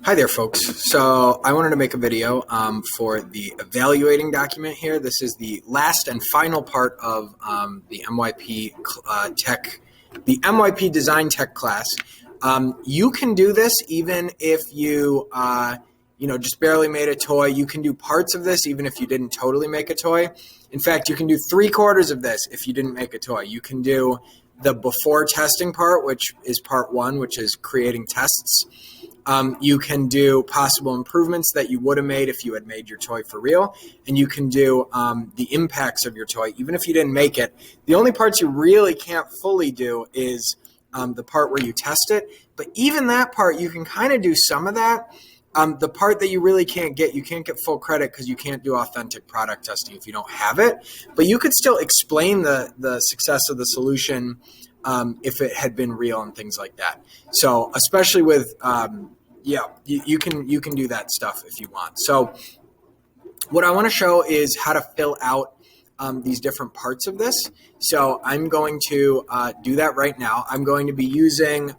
Hi there, folks. So I wanted to make a video for the evaluating document here. This is the last and final part of the MYP the MYP Design Tech class. You can do this even if you just barely made a toy. You can do parts of this even if you didn't totally make a toy. In fact, you can do 3/4 of this if you didn't make a toy. You can do the before testing part, which is part 1, which is creating tests. You can do possible improvements that you would have made if you had made your toy for real. And you can do the impacts of your toy, even if you didn't make it. The only parts you really can't fully do is the part where you test it. But even that part, you can kind of do some of that. The part that you really can't get, you can't get full credit because you can't do authentic product testing if you don't have it. But you could still explain the success of the solution if it had been real and things like that. So especially with, you can do that stuff if you want. So what I want to show is how to fill out these different parts of this. So I'm going to do that right now. I'm going to be using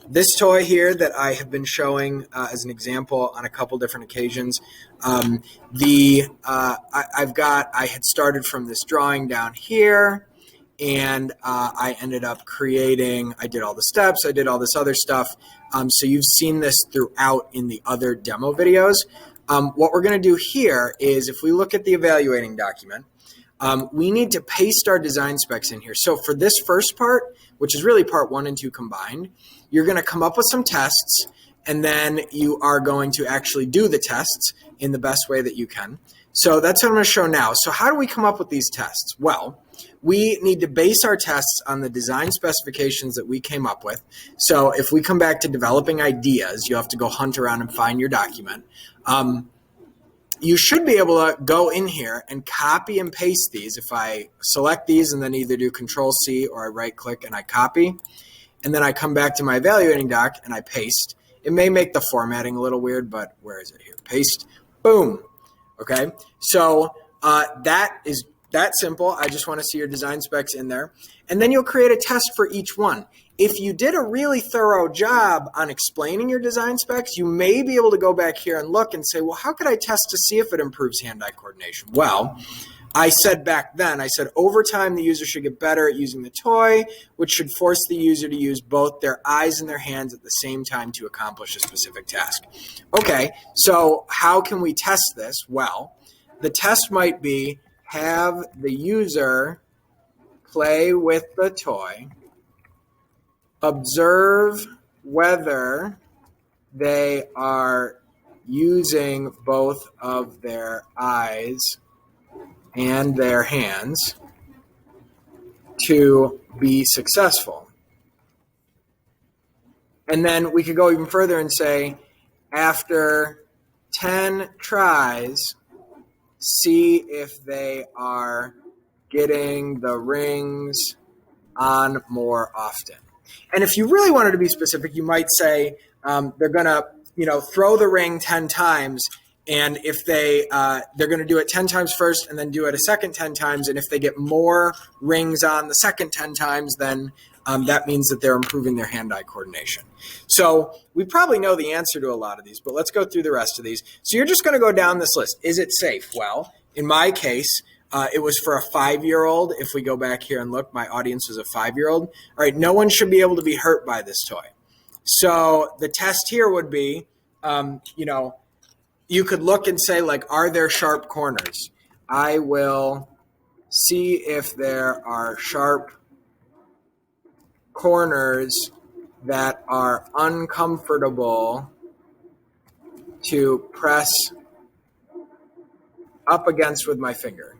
this toy here that I have been showing as an example on a couple different occasions. I had started from this drawing down here. And I ended up I did all the steps, I did all this other stuff. So you've seen this throughout in the other demo videos. What we're going to do here is if we look at the evaluating document, we need to paste our design specs in here. So for this first part, which is really part 1 and 2 combined, you're going to come up with some tests, and then you are going to actually do the tests in the best way that you can. So that's what I'm going to show now. So how do we come up with these tests? Well, we need to base our tests on the design specifications that we came up with. So if we come back to developing ideas, you have to go hunt around and find your document. You should be able to go in here and copy and paste these. If I select these and then either do Control-C or I right-click and I copy, and then I come back to my evaluating doc and I paste. It may make the formatting a little weird, but where is it here? Paste. Boom. Okay. So that is that simple. I just want to see your design specs in there. And then you'll create a test for each one. If you did a really thorough job on explaining your design specs, you may be able to go back here and look and say, well, how could I test to see if it improves hand-eye coordination? Well, I said back then, over time, the user should get better at using the toy, which should force the user to use both their eyes and their hands at the same time to accomplish a specific task. Okay, so how can we test this? Well, the test might be have the user play with the toy, observe whether they are using both of their eyes and their hands to be successful. And then we could go even further and say, after 10 tries, see if they are getting the rings on more often. And if you really wanted to be specific, you might say they're going to throw the ring 10 times. And if they're going to do it 10 times first and then do it a second 10 times. And if they get more rings on the second 10 times, then that means that they're improving their hand-eye coordination. So we probably know the answer to a lot of these, but let's go through the rest of these. So you're just going to go down this list. Is it safe? Well, in my case, it was for a 5-year-old. If we go back here and look, my audience was a 5-year-old. All right, no one should be able to be hurt by this toy. So the test here would be, you could look and say, like, are there sharp corners? I will see if there are sharp corners that are uncomfortable to press up against with my finger.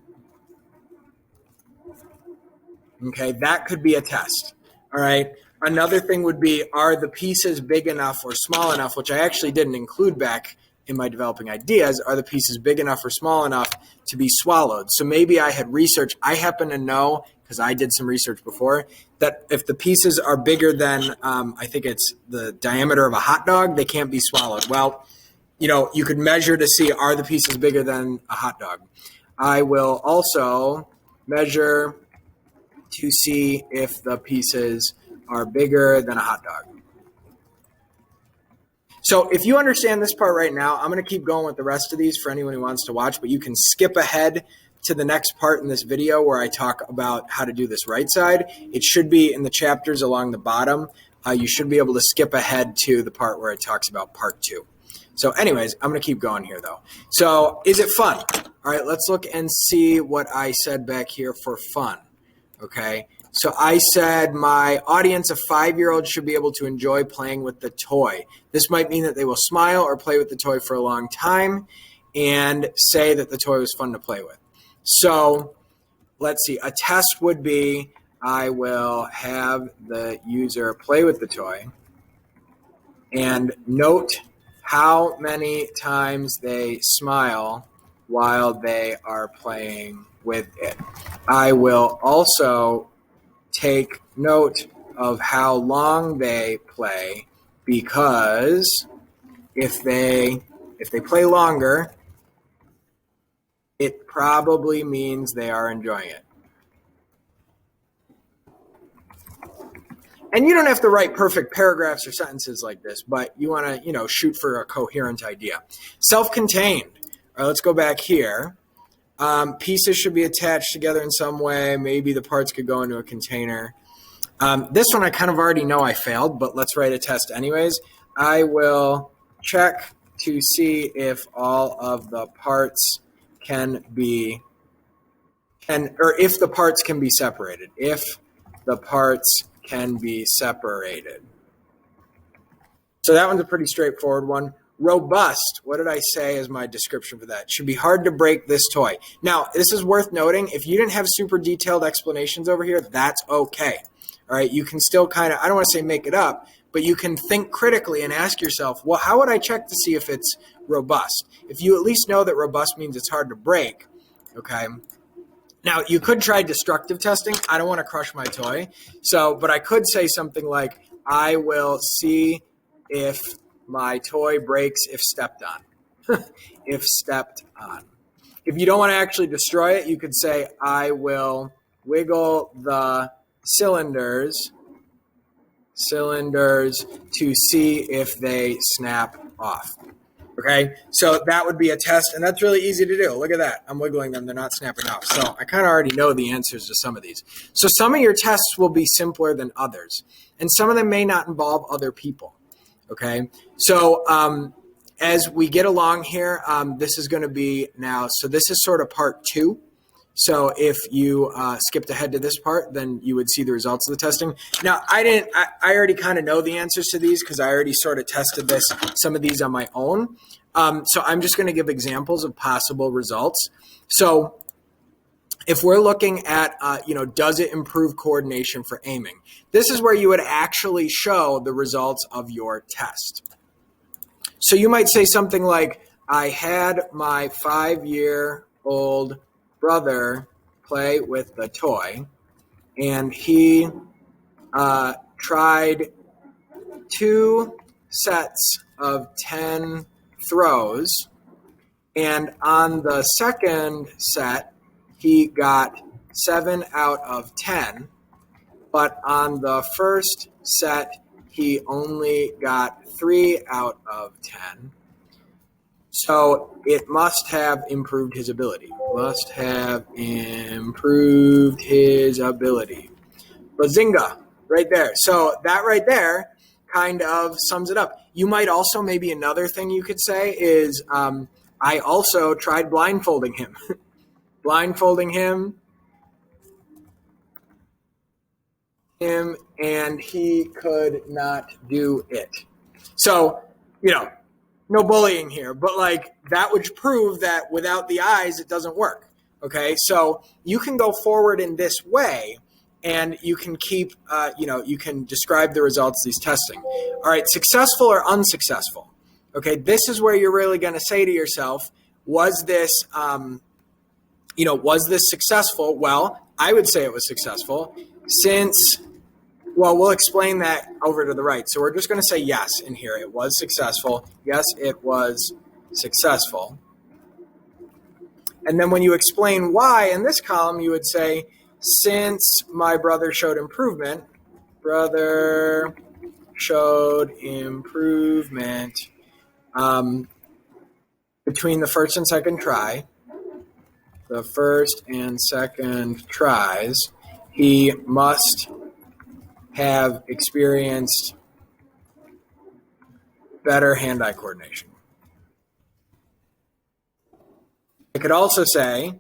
Okay, that could be a test. All right. Another thing would be, are the pieces big enough or small enough, which I actually didn't include back in my developing ideas, are the pieces big enough or small enough to be swallowed? So maybe I had research. I happen to know, because I did some research before, that if the pieces are bigger than, I think it's the diameter of a hot dog, they can't be swallowed. Well, you could measure to see, are the pieces bigger than a hot dog? I will also measure to see if the pieces are bigger than a hot dog. So if you understand this part right now, I'm going to keep going with the rest of these for anyone who wants to watch, but you can skip ahead to the next part in this video where I talk about how to do this right side. It should be in the chapters along the bottom. You should be able to skip ahead to the part where it talks about part 2. So anyways, I'm going to keep going here though. So is it fun? All right, let's look and see what I said back here for fun. Okay, so I said my audience of 5-year-olds should be able to enjoy playing with the toy. This might mean that they will smile or play with the toy for a long time and say that the toy was fun to play with. So let's see, a test would be I will have the user play with the toy and note how many times they smile while they are playing with it. I will also take note of how long they play, because if they play longer, it probably means they are enjoying it. And you don't have to write perfect paragraphs or sentences like this, but you want to, shoot for a coherent idea. Self-contained. All right, let's go back here. Pieces should be attached together in some way. Maybe the parts could go into a container. This one I kind of already know I failed, but let's write a test anyways. I will check to see if all of the parts can be, or if the parts can be separated. If the parts can be separated. So that one's a pretty straightforward one. Robust, what did I say as my description for that? Should be hard to break this toy. Now, this is worth noting. If you didn't have super detailed explanations over here, that's okay. All right, you can still kind of, I don't want to say make it up, but you can think critically and ask yourself, well, how would I check to see if it's robust? If you at least know that robust means it's hard to break, okay? Now, you could try destructive testing. I don't want to crush my toy. But I could say something like, I will see if my toy breaks if stepped on. If stepped on. If you don't want to actually destroy it, you could say, I will wiggle the cylinders to see if they snap off. Okay, so that would be a test, and that's really easy to do. Look at that. I'm wiggling them. They're not snapping off. So I kind of already know the answers to some of these. So some of your tests will be simpler than others, and some of them may not involve other people. Okay, so as we get along here, this is going to be now, so this is sort of part 2. So if you skipped ahead to this part, then you would see the results of the testing. Now, I already kind of know the answers to these because I already sort of tested some of these on my own. So I'm just going to give examples of possible results. So if we're looking at, does it improve coordination for aiming? This is where you would actually show the results of your test. So you might say something like, I had my 5-year-old brother play with the toy, and he tried 2 sets of 10 throws, and on the second set he got 7 out of 10, but on the first set he only got 3 out of 10. So it must have improved his ability. Must have improved his ability. Bazinga, right there. So that right there kind of sums it up. You might also, maybe another thing you could say is, I also tried blindfolding him. Blindfolding him, and he could not do it. So, no bullying here, but that would prove that without the eyes, it doesn't work. Okay, so you can go forward in this way, and you can keep, you can describe the results of these testing. All right, successful or unsuccessful? Okay, this is where you're really going to say to yourself, was this successful? Well, I would say it was successful we'll explain that over to the right. So we're just going to say yes in here. It was successful. Yes, it was successful. And then when you explain why in this column, you would say, since my brother showed improvement, brother showed improvement between the first and second try. The first and second tries, he must have experienced better hand-eye coordination. I could also say,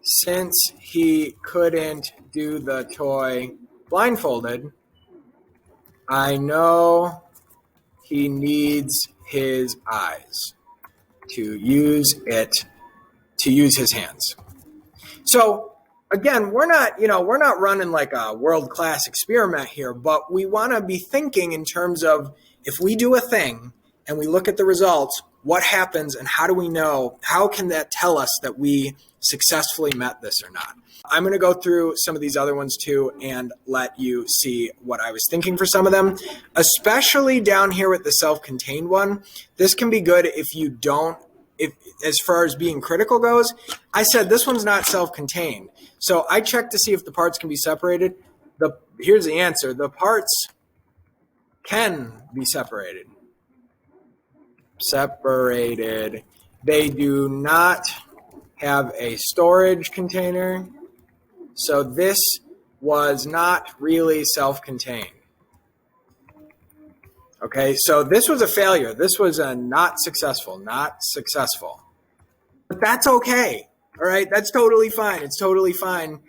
since he couldn't do the toy blindfolded, I know he needs his eyes to use his hands. So again, we're not running like a world-class experiment here, but we want to be thinking in terms of, if we do a thing and we look at the results, what happens and how do we know, how can that tell us that we successfully met this or not? I'm going to go through some of these other ones too and let you see what I was thinking for some of them, especially down here with the self-contained one. This can be good if you don't, as far as being critical goes. I said this one's not self-contained. So I checked to see if the parts can be separated. Here's the answer. The parts can be separated. They do not have a storage container. So this was not really self-contained. Okay, so this was a failure. This was a not successful. But that's okay. All right, that's totally fine. It's totally fine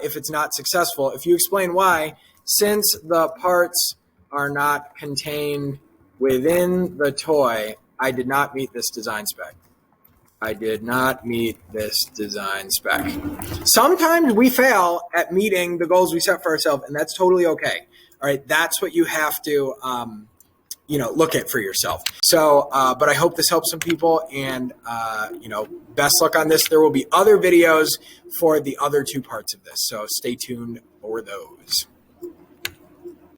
if it's not successful. If you explain why, since the parts are not contained within the toy, I did not meet this design spec. Sometimes we fail at meeting the goals we set for ourselves, and that's totally okay. All right, that's what you have to look at for yourself. So, but I hope this helps some people, and best luck on this. There will be other videos for the other two parts of this, so stay tuned for those.